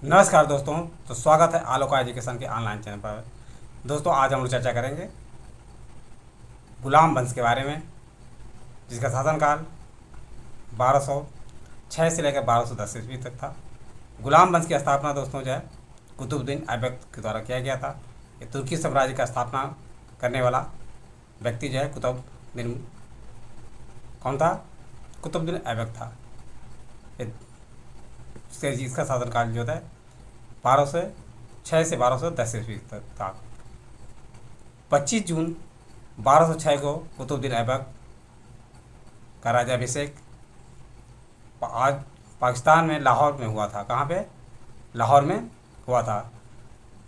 नमस्कार दोस्तों। तो स्वागत है आलोका एजुकेशन के ऑनलाइन चैनल पर। दोस्तों, आज हम लोग चर्चा करेंगे गुलाम वंश के बारे में, जिसका शासनकाल 1206 से लेकर 1210 ईस्वी तक था। गुलाम वंश की स्थापना दोस्तों जो है कुतुबुद्दीन ऐबक के द्वारा किया गया था। ये तुर्की साम्राज्य का स्थापना करने वाला व्यक्ति जो है कुतुबुद्दीन कौन था? कुतुबुद्दीन ऐबक था। इसका शासनकाल जो है 1206 से 1210 ईस्वी तक था। 25 जून 1206 को कुतुबुद्दीन ऐबक का राज्याभिषेक आज पाकिस्तान में लाहौर में हुआ था। कहाँ पे? लाहौर में हुआ था।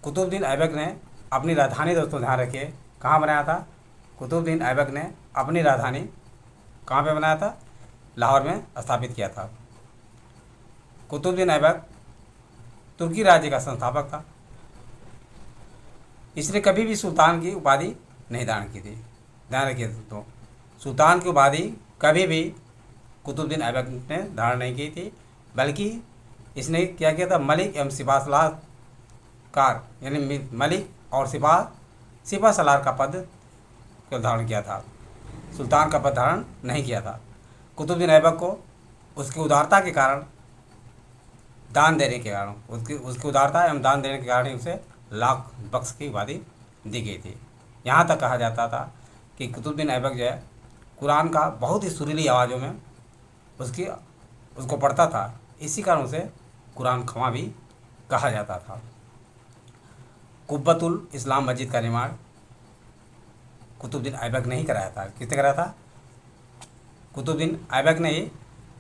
कुतुबुद्दीन ऐबक ने अपनी राजधानी, दोस्तों ध्यान रखिए, कहाँ बनाया था? कुतुबुद्दीन ऐबक ने अपनी राजधानी कहाँ पे बनाया था? लाहौर में स्थापित किया था। कुतुबुद्दीन ऐबक तुर्की राज्य का संस्थापक था। इसने कभी भी सुल्तान की उपाधि नहीं धारण की थी। ध्यान रखिए दोस्तों, सुल्तान की उपाधि कभी भी कुतुबुद्दीन ऐबक ने धारण नहीं की थी, बल्कि इसने क्या किया था? मलिक एवं सिपा सलाहकार, यानी मलिक और सिपा सलार का पद को धारण किया था। सुल्तान का पद धारण नहीं किया था। कुतुबुद्दीन ऐबक को उसकी उदारता के कारण, दान देने के कारण, उसकी उदारता एवं दान देने के कारण ही उसे लाख बख्श की उपाधि दी गई थी। यहाँ तक कहा जाता था कि कुतुबुद्दीन ऐबक जो है कुरान का बहुत ही सुरीली आवाज़ों में उसको पढ़ता था। इसी कारण उसे कुरान खमा भी कहा जाता था। कुब्बतुल इस्लाम मस्जिद का निर्माण कुतुबुद्दीन ऐबक ने ही कराया था। किसने कराया था? कुतुबुद्दीन ऐबक ने ही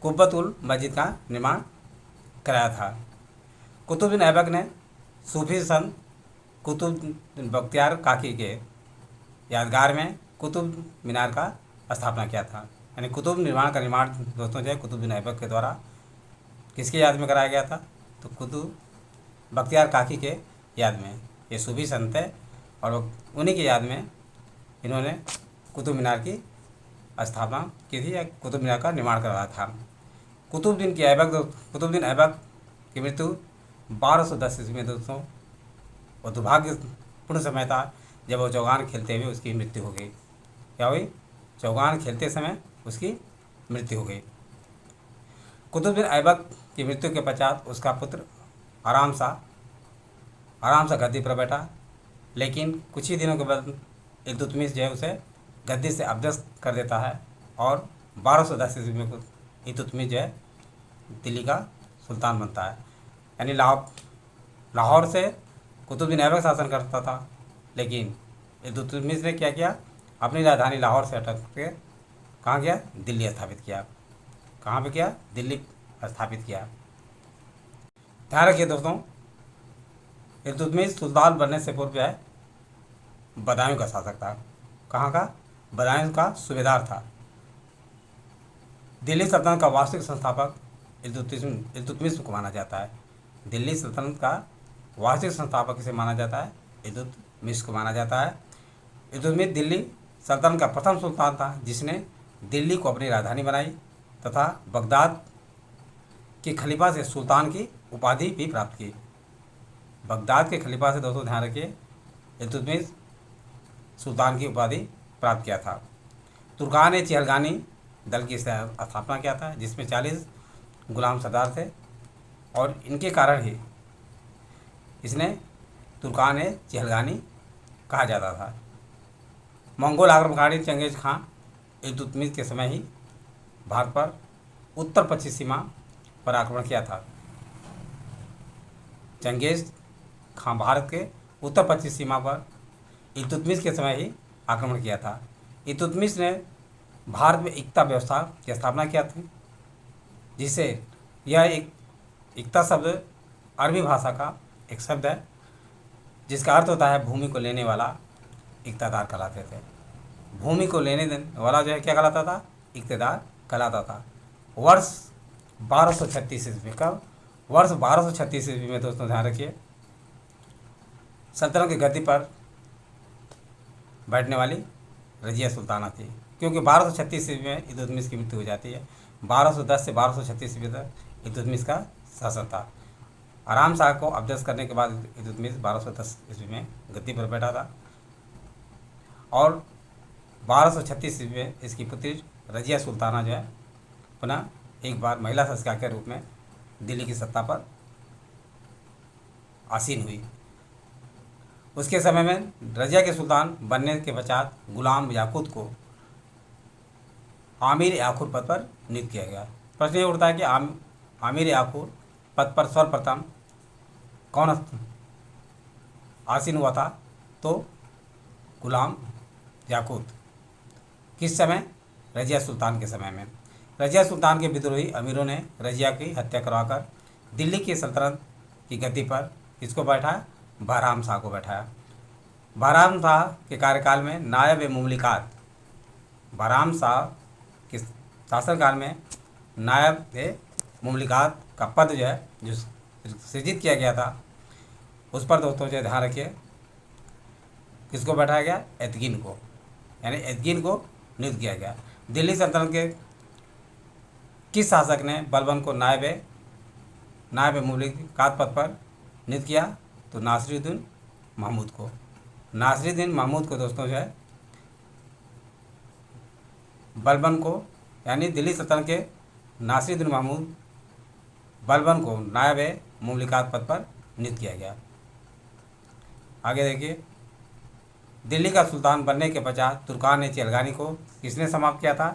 कुब्बतुल मस्जिद का निर्माण कराया था। कुतुबुद्दीन ऐबक ने सूफी संत कुतुब बख्तियार काकी के यादगार में कुतुब मीनार का स्थापना किया था। यानी कुतुब निर्माण का निर्माण दोस्तों जो है कुतुबुद्दीन ऐबक के द्वारा किसके याद में कराया गया था? तो कुतुब बख्तियार काकी के याद में। ये सूफी संत है और उन्हीं के याद में इन्होंने कुतुब मीनार की स्थापना की थी या कुतुब मीनार का निर्माण करवाया था। कुतुबुद्दीन ऐबक की मृत्यु 1210 ईस्वी में दोस्तों, वो दुर्भाग्यपूर्ण समय था जब वो चौगान खेलते हुए उसकी मृत्यु हो गई। क्या हुई? चौगान खेलते समय उसकी मृत्यु हो गई। कुतुबुद्दीन ऐबक की मृत्यु के पश्चात उसका पुत्र आराम सा गद्दी पर बैठा, लेकिन कुछ ही दिनों के बाद इल्तुतमिश जो है उसे गद्दी से अबदस्त कर देता है और 1210 ईस्वी में इल्तुतमिश जो है दिल्ली का सुल्तान बनता है। यानी लाहौर से कुतुबुद्दीन ऐबक शासन करता था, लेकिन इल्तुतमिश ने क्या किया? अपनी राजधानी लाहौर से हटक के कहाँ गया? दिल्ली स्थापित किया। कहाँ पे किया? दिल्ली स्थापित किया। ध्यान रखिए दोस्तों, इल्तुतमिश सुल्तान बनने से पूर्व जो है बदायूं का शासक था। कहाँ का? बदायूं का सूबेदार था। दिल्ली सल्तनत का वास्तविक संस्थापक इल्तुतमिश को माना जाता है। दिल्ली सल्तनत का वास्तविक संस्थापक इसे माना जाता है, इल्तुतमिश को माना जाता है। इल्तुतमिश दिल्ली सल्तनत का प्रथम सुल्तान था जिसने दिल्ली को अपनी राजधानी बनाई तथा बगदाद के खलीफा से सुल्तान की उपाधि भी प्राप्त की। बगदाद के खलीफा से दोस्तों ध्यान रखिए, इल्तुतमिश सुल्तान की उपाधि प्राप्त किया था। तुर्कान ने चहलगानी दल की स्थापना किया था, जिसमें 40 गुलाम सरदार थे और इनके कारण ही इसने तुर्कान ए चहलगानी कहा जाता था। मंगोल आक्रमणकारी चंगेज खां इल्तुतमिश के समय ही भारत पर उत्तर पश्चिम सीमा पर आक्रमण किया था। चंगेज खां भारत के उत्तर पश्चिम सीमा पर इल्तुतमिश के समय ही आक्रमण किया था। इल्तुतमिश ने भारत में एकता व्यवस्था की स्थापना किया थी, जिसे यह एक एकता शब्द अरबी भाषा का एक शब्द है जिसका अर्थ होता है भूमि को लेने वाला इक़्तिदार कहलाते थे। भूमि को लेने देने वाला जो है क्या कहलाता था? इक़्तिदार कहलाता था। वर्ष 1236 ईस्वी का वर्ष 1236 ईस्वी में दोस्तों ध्यान रखिए, सल्तनत की गद्दी पर बैठने वाली रजिया सुल्ताना थी, क्योंकि 1236 ईस्वी में इल्तुतमिश की मृत्यु हो जाती है। 1210 से 1236 ईस्वी तक इल्तुतमिश का शासन था। आराम शाह को अबजस करने के बाद इल्तुतमिश 1210 ईस्वी में गद्दी पर बैठा था और 1236 ईस्वी में इसकी पुत्री रजिया सुल्ताना जो है पुनः एक बार महिला शासिका के रूप में दिल्ली की सत्ता पर आसीन हुई। उसके समय में रजिया के सुल्तान बनने के पश्चात गुलाम याकूत को आमिर याकूर पद पर नियुक्त किया गया। प्रश्न ये उठता है कि आमिर याकूर पद पर सर्वप्रथम कौन आसीन हुआ था? तो गुलाम याकूत। किस समय? रजिया सुल्तान के समय में। रजिया सुल्तान के विद्रोही अमीरों ने रजिया की हत्या करवाकर दिल्ली की सल्तनत की गद्दी पर किसको बैठाया? बहराम शाह को बैठाया। बहराम शाह के कार्यकाल में नायब मुमलिकात, बहराम शाह के शासनकाल में नायब मुमलिकात का पद जो है जो सृजित किया गया था, उस पर दोस्तों जो ध्यान रखिए किसको बैठाया गया? एतगिन को, यानी एतगिन को नियुक्त किया गया। दिल्ली सल्तनत के किस शासक ने बलबन को नायब मुमलिकात पद पर नियुक्त किया? तो नासिरुद्दीन महमूद को। नासिरुद्दीन महमूद को दोस्तों जो है बलबन को, यानी दिल्ली सल्तनत के नासिरुद्दीन महमूद बलबन को नायब मुमलिकात पद पर नियुक्त किया गया। आगे देखिए, दिल्ली का सुल्तान बनने के पश्चात तुर्कान चिलगानी को किसने समाप्त किया था?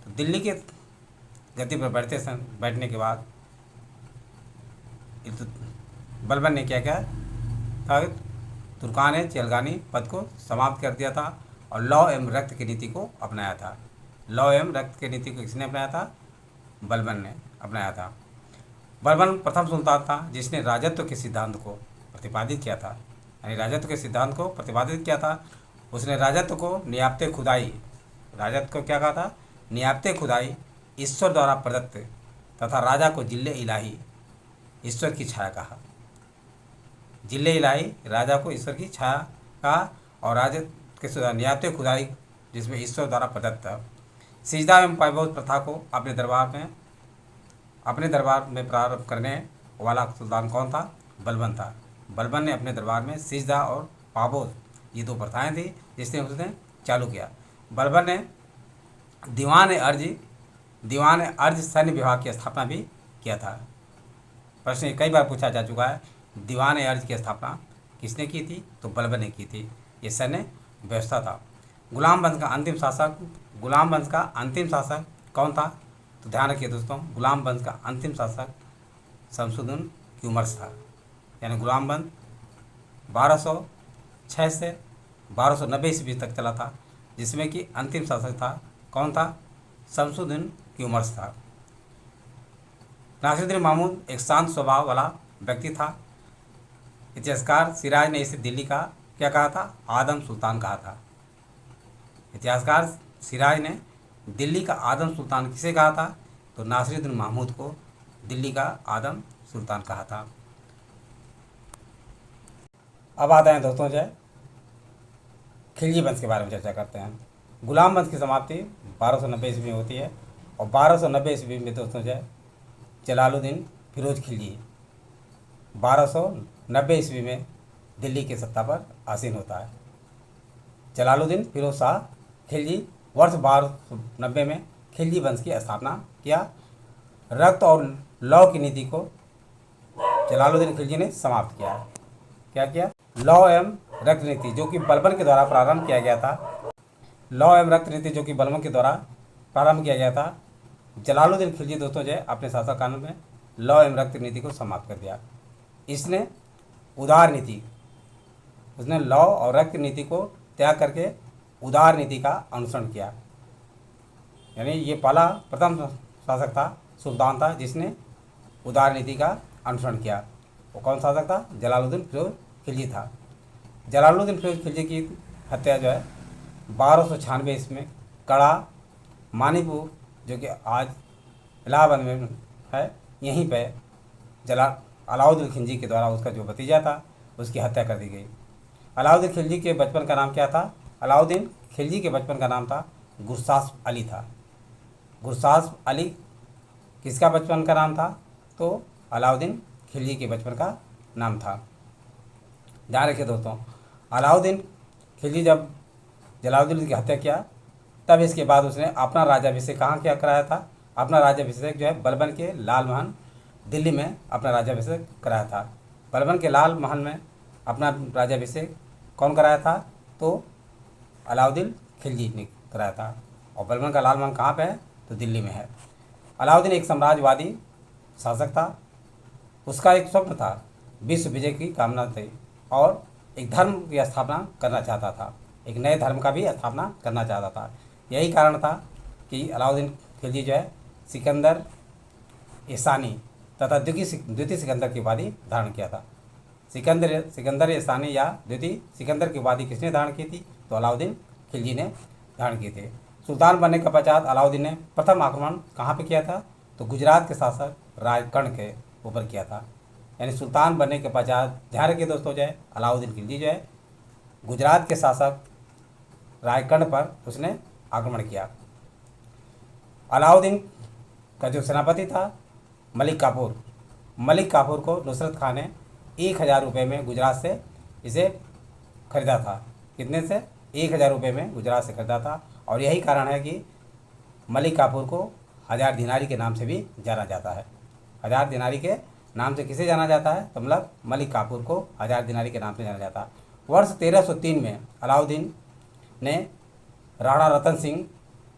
तो दिल्ली के गद्दी पर बैठने के बाद बलबन ने क्या किया था? तुर्कान चिलगानी पद को समाप्त कर दिया था और लौ एवं रक्त की नीति को अपनाया था। लौ एवं रक्त की नीति को किसने अपनाया था? बलबन ने अपनाया था। बलबन प्रथम सुल्तान था जिसने राजत्व के सिद्धांत को प्रतिपादित किया था, यानी राजत्व के सिद्धांत को प्रतिपादित किया था। उसने राजत्व को नियामते खुदाई, राजत्व को क्या कहा था? नियामते खुदाई ईश्वर द्वारा प्रदत्त तथा राजा को जिल्ले इलाही ईश्वर की छाया कहा। जिल्ले इलाही राजा को ईश्वर की छाया कहा और राजत्व के नियामते खुदाई जिसमें ईश्वर द्वारा प्रदत्त सिजदा एवं पायबोध प्रथा को अपने दरबार में प्रारंभ करने वाला सुल्तान कौन था? बलबन था। बलबन ने अपने दरबार में सिजदा और पाबोध ये दो प्रथाएं थी जिसने उसने चालू किया। बलबन ने दीवान अर्ज सैन्य विभाग की स्थापना भी किया था। प्रश्न कई बार पूछा जा चुका है, दीवान अर्ज की स्थापना किसने की थी? तो बलबन ने की थी। ये सैन्य व्यवस्था था। गुलाम वंश का अंतिम शासक कौन था? तो ध्यान रखिए दोस्तों, गुलाम वंश का अंतिम शासक शमसुद्दीन क्यूमर्स था। यानी गुलाम वंश 1206 से 1290 ईस्वी तक चला था, जिसमें कि अंतिम शासक था कौन था? शमसुद्दीन क्यूमर्स था। नासिरुद्दीन महमूद एक शांत स्वभाव वाला व्यक्ति था। इतिहासकार सिराज ने इसे दिल्ली का क्या कहा था? आदम सुल्तान कहा था। इतिहासकार सिराज ने दिल्ली का आदम सुल्तान किसे कहा था? तो नासिरुद्दीन महमूद को दिल्ली का आदम सुल्तान कहा था। अब आते हैं दोस्तों जो है खिलजी वंश के बारे में चर्चा करते हैं। गुलाम वंश की समाप्ति 1290 ईस्वी में होती है और 1290 ईस्वी में दोस्तों जो है जलालुद्दीन फिरोज खिलजी 1290 ईस्वी में दिल्ली की सत्ता पर आसीन होता है। जलालुद्दीन फिरोज शाह खिलजी वर्ष 1290 में खिलजी वंश की स्थापना किया। रक्त और लौ की नीति को जलालुद्दीन खिलजी ने समाप्त किया। क्या किया? लौ एवं रक्त नीति जो कि बलबन के द्वारा प्रारंभ किया गया था। लौ एवं रक्त नीति जो कि बलबन के द्वारा प्रारंभ किया गया था। जलालुद्दीन खिलजी दोस्तों जो है अपने शासनकाल में लौ एवं रक्त नीति को समाप्त कर दिया। इसने उदार नीति, उसने लौ और रक्त नीति को त्याग करके उदार नीति का अनुसरण किया। यानी ये प्रथम शासक था, सुल्तान था जिसने उदार नीति का अनुसरण किया। वो कौन शासक था? जलालुद्दीन फिरोज खिलजी था। जलालुद्दीन फिरोज खिलजी की हत्या जो है 1296 ईस्वी में कड़ा मानीपुर जो कि आज इलाहाबाद में है, यहीं पे अलाउद्दीन खिलजी के द्वारा उसका जो भतीजा था उसकी हत्या कर दी गई। अलाउद्दीन खिलजी के बचपन का नाम क्या था? अलाउद्दीन खिलजी के बचपन का नाम था गुरसास अली था। गुरसास अली किसका बचपन का नाम था? तो अलाउद्दीन खिलजी के बचपन का नाम था। ध्यान रखिए दोस्तों, अलाउद्दीन खिलजी जब जलालुद्दीन की हत्या किया, तब इसके बाद उसने अपना राज्याभिषेक कहाँ क्या कराया था? अपना राज्याभिषेक जो है बलबन के लाल महल दिल्ली में अपना राज्याभिषेक कराया था। बलबन के लाल महल में अपना राज्याभिषेक कौन कराया था? तो अलाउद्दीन खिलजी ने कराया था। और बलबन का लाल महल कहाँ पे है? तो दिल्ली में है। अलाउद्दीन एक साम्राज्यवादी शासक था। उसका एक स्वप्न था, विश्व विजय की कामना थी और एक धर्म की स्थापना करना चाहता था, एक नए धर्म का भी स्थापना करना चाहता था। यही कारण था कि अलाउद्दीन खिलजी जो है सिकंदर ईसानी तथा द्वितीय सिकंदर की उपाधि धारण किया था। सिकंदर ईसानी या द्वितीय सिकंदर की उपाधि किसने धारण की थी? तो अलाउद्दीन खिलजी ने धारण की थी। सुल्तान बनने के पश्चात अलाउद्दीन ने प्रथम आक्रमण कहाँ पे किया था? तो गुजरात के शासक रायकर्ण के ऊपर किया था। यानी सुल्तान बनने के पश्चात, ध्यान रखिए दोस्तों, जो है अलाउद्दीन खिलजी जो है गुजरात के शासक रायकर्ण पर उसने आक्रमण किया। अलाउद्दीन का जो सेनापति था मलिक काफूर को नुसरत खान ने 1000 रुपये में गुजरात से इसे खरीदा था। कितने से? 1000 रुपये में गुजरात से खरीदा था। और यही कारण है कि मलिक काफूर को 1000 दिनारी के नाम से भी जाना जाता है। 1000 दिनारी के नाम से किसे जाना जाता है? तो मतलब मलिक काफूर को 1000 दिनारी के नाम से जाना जाता है। वर्ष 1303 में अलाउद्दीन ने राणा रतन सिंह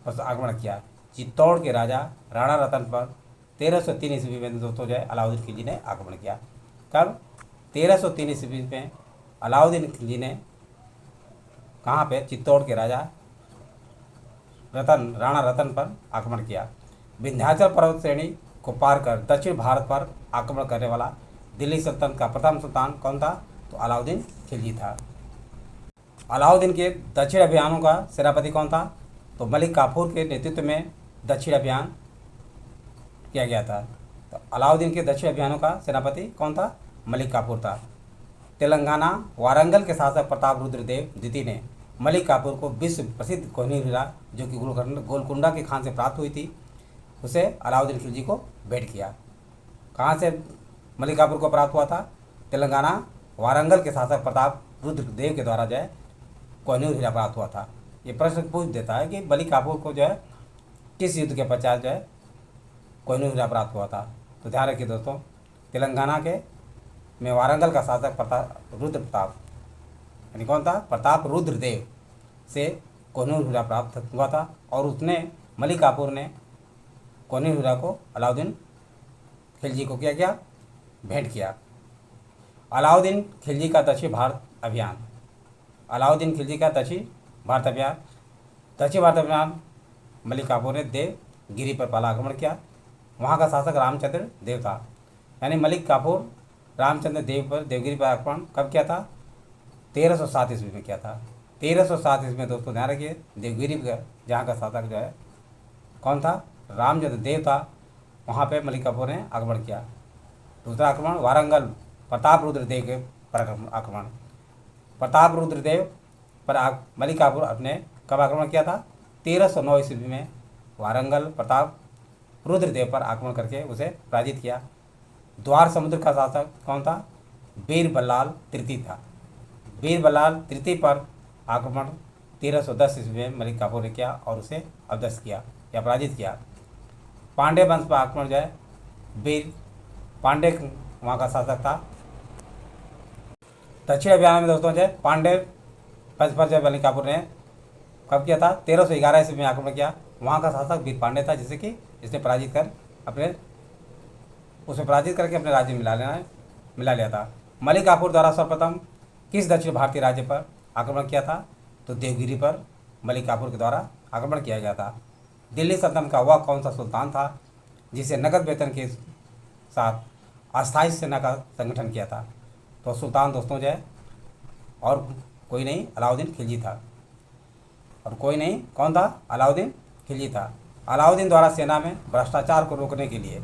पर आक्रमण किया। चित्तौड़ के राजा राणा रतन पर 1303 ईस्वी में दोस्तों जो है अलाउद्दीन खिलजी ने आक्रमण किया। कब? 1303 ईस्वी में अलाउद्दीन खिलजी ने कहाँ पे? चित्तौड़ के राजा राणा रतन पर आक्रमण किया। विंध्याचल पर्वत श्रेणी को पार कर दक्षिण भारत पर आक्रमण करने वाला दिल्ली सल्तनत का प्रथम सुल्तान कौन था? तो अलाउद्दीन खिलजी था। अलाउद्दीन के दक्षिण अभियानों का सेनापति कौन था? तो मलिक काफूर के नेतृत्व में दक्षिण अभियान किया गया था। तो अलाउद्दीन के दक्षिण अभियानों का सेनापति कौन था? मलिक काफूर था। तेलंगाना वारंगल के शासक प्रताप रुद्र देव द्वितीय ने मलिक काफूर को विश्व प्रसिद्ध कोहिनूर हीरा, जो कि गोलकुंडा के खान से प्राप्त हुई थी, उसे अलाउद्दीन खिलजी को भेंट किया। कहाँ से मलिक काफूर को प्राप्त हुआ था? तेलंगाना वारंगल के शासक प्रताप रुद्र देव के द्वारा जो है कोहिनूर हीरा प्राप्त हुआ था। ये प्रश्न पूछ देता है कि मलिक काफूर को जो है किस युद्ध के पश्चात जो है कोहिनूर हीरा प्राप्त हुआ था? तो ध्यान रखिए दोस्तों, तेलंगाना के में वारंगल का शासक रुद्र प्रताप, यानी कौन था? प्रताप रुद्र देव से कोहिनूर हीरा प्राप्त हुआ था। और उसने मलिक काफूर ने कोहिनूर हीरा को अलाउद्दीन खिलजी को क्या किया? भेंट किया। अलाउद्दीन खिलजी का दक्षिण भारत अभियान। अलाउद्दीन खिलजी का दक्षिण भारत अभियान मलिक काफूर ने देवगिरी पर पहला आक्रमण किया। वहाँ का शासक रामचंद्र देव था। यानी मलिक काफूर रामचंद्र देव पर देवगिरी पर आक्रमण कब किया था? 1307 ईस्वी में किया था। 1307 ईस्वी में दोस्तों ध्यान रखिए, देवगिरी पर जहाँ का शासक जो है कौन था? रामचंद्र देव था। वहाँ पे मलिक काफूर ने आक्रमण किया। दूसरा आक्रमण वारंगल प्रताप रुद्र देव के पर आक्रमण। प्रताप रुद्र देव पर मलिक काफूर अपने कब आक्रमण किया था? 1309 ईस्वी में वारंगल प्रताप रुद्रदेव पर आक्रमण करके उसे पराजित किया। द्वार समुद्र का शासक कौन था? बीर बल्लाल तृतीय था। बीर बल्लाल तृतीय पर आक्रमण 1310 ईस्वी में मलिक काफूर ने किया और उसे अवदस्त किया या पराजित किया। पांडे वंश पर आक्रमण जो है बीर पांडे वहाँ का शासक था। दक्षिण अभियान में दोस्तों जो है पांडे वंश पर जो मलिक काफूर ने कब किया था? 1311 ईस्वी में आक्रमण किया। वहाँ का शासक वीर पांडे था, जिसे कि इसने पराजित करके अपने राज्य में मिला लिया था। मलिक काफूर द्वारा सर्वप्रथम किस दक्षिण भारतीय राज्य पर आक्रमण किया था? तो देवगिरी पर मलिक काफूर के द्वारा आक्रमण किया गया था। दिल्ली सल्तनत का वह कौन सा सुल्तान था जिसे नकद वेतन के साथ अस्थायी सेना का संगठन किया था? तो सुल्तान दोस्तों जो है और कोई नहीं, अलाउद्दीन खिलजी था। और कोई नहीं, कौन था? अलाउद्दीन खिलजी था। अलाउद्दीन द्वारा सेना में भ्रष्टाचार को रोकने के लिए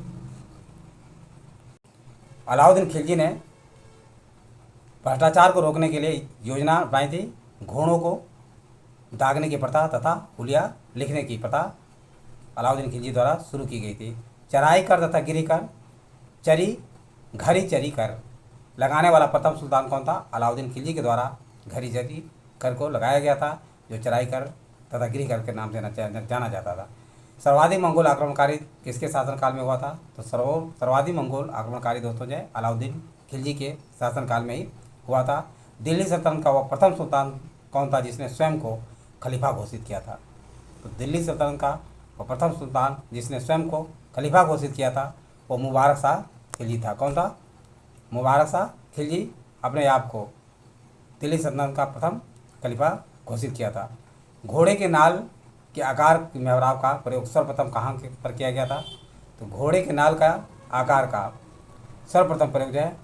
अलाउद्दीन खिलजी ने भ्रष्टाचार को रोकने के लिए योजना बनाई थी। घोड़ों को दागने की प्रथा तथा हुलिया लिखने की प्रथा अलाउद्दीन खिलजी द्वारा शुरू की गई थी। चराई कर तथा गिरी कर चरी घड़ी चरी कर लगाने वाला प्रथम सुल्तान कौन था? अलाउद्दीन खिलजी के द्वारा घड़ी चरी कर को लगाया गया था, जो चराई कर तथा गृह कर के नाम से जाना जाता था। सर्वाधिक मंगोल आक्रमणकारी किसके शासनकाल में हुआ था? तो सर्वाधिक मंगोल आक्रमणकारी दोस्तों जो है अलाउद्दीन खिलजी के शासनकाल में ही हुआ था। दिल्ली सल्तनत का वह प्रथम सुल्तान कौन था जिसने स्वयं को खलीफा घोषित किया था? तो दिल्ली सल्तनत का वह प्रथम सुल्तान जिसने स्वयं को खलीफा घोषित किया था वो मुबारक शाह खिलजी था। कौन था? मुबारक शाह खिलजी अपने आप को दिल्ली सल्तनत का प्रथम खलीफा घोषित किया था। घोड़े के नाल के आकार के मेहराब का प्रयोग सर्वप्रथम कहाँ पर किया गया था? तो घोड़े के नाल का आकार का सर्वप्रथम प्रयोग जो है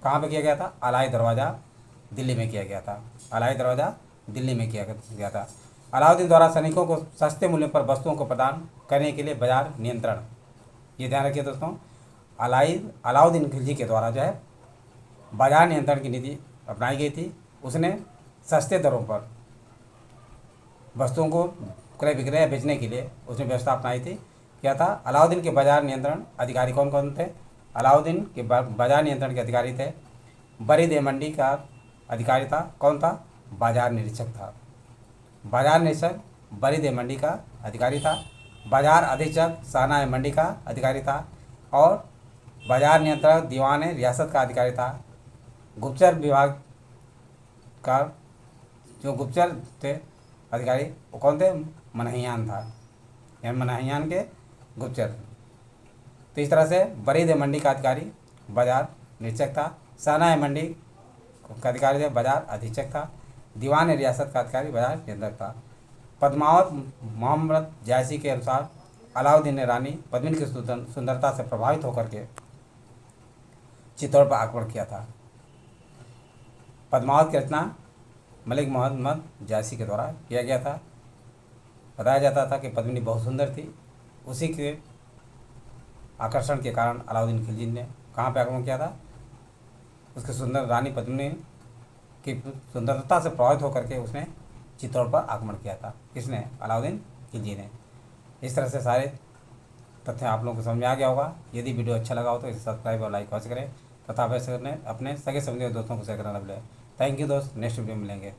कहाँ पर किया गया था? अलाई दरवाज़ा दिल्ली में किया गया था। अलाई दरवाज़ा दिल्ली में किया गया था। अलाउद्दीन द्वारा सैनिकों को सस्ते मूल्य पर वस्तुओं को प्रदान करने के लिए बाजार नियंत्रण, ये ध्यान रखिए दोस्तों, अलाउद्दीन खिलजी के द्वारा जो है बाजार नियंत्रण की नीति अपनाई गई थी। उसने सस्ते दरों पर वस्तुओं को क्रय विक्रय बेचने के लिए उसने व्यवस्था अपनाई थी। क्या था? अलाउद्दीन के बाजार नियंत्रण अधिकारी कौन कौन थे? अलाउद्दीन के बाजार नियंत्रण के अधिकारी थे बरीद ए मंडी का अधिकारी था। कौन था? बाजार निरीक्षक था। बाजार निरीक्षक बरीद ए मंडी का अधिकारी था। बाजार अधीक्षक शाहनाह ए मंडी का अधिकारी था। और बाजार नियंत्रक दीवान ए रियासत का अधिकारी था। गुप्तचर विभाग का जो गुप्तचर थे अधिकारी वो कौन थे? मनहैयान था, यानी मनहैयान के गुप्तचर। तो इस तरह से बरीद ए मंडी का अधिकारी बाजार निरीक्षक था। शाहनाह ए मंडी का अधिकारी थे बाजार अधीक्षक था। दीवान ए रियासत का अधिकारी बाजार नियंत्रक था। पद्मावत मोहम्मद जायसी के अनुसार अलाउद्दीन ने रानी पद्मिनी की सुंदरता से प्रभावित होकर के चित्तौड़ पर आक्रमण किया था। पद्मावत की रचना मलिक मोहम्मद जायसी के द्वारा किया गया था। बताया जाता था कि पद्मिनी बहुत सुंदर थी। उसी के आकर्षण के कारण अलाउद्दीन खिलजी ने कहाँ पर आक्रमण किया था? उसके सुंदर रानी पद्मिनी की सुंदरता से प्रभावित होकर के उसने चित्तौड़ पर आक्रमण किया था। किसने? अलाउद्दीन खिलजी ने। इस तरह से सारे तथ्य आप लोगों को समझ में आ गया होगा। यदि वीडियो अच्छा लगा हो तो इसे सब्सक्राइब और लाइक अवश्य करें तथा अपने सगे संबंधी दोस्तों को शेयर करना ना भूलें। थैंक यू दोस्त, नेक्स्ट वीडियो में मिलेंगे।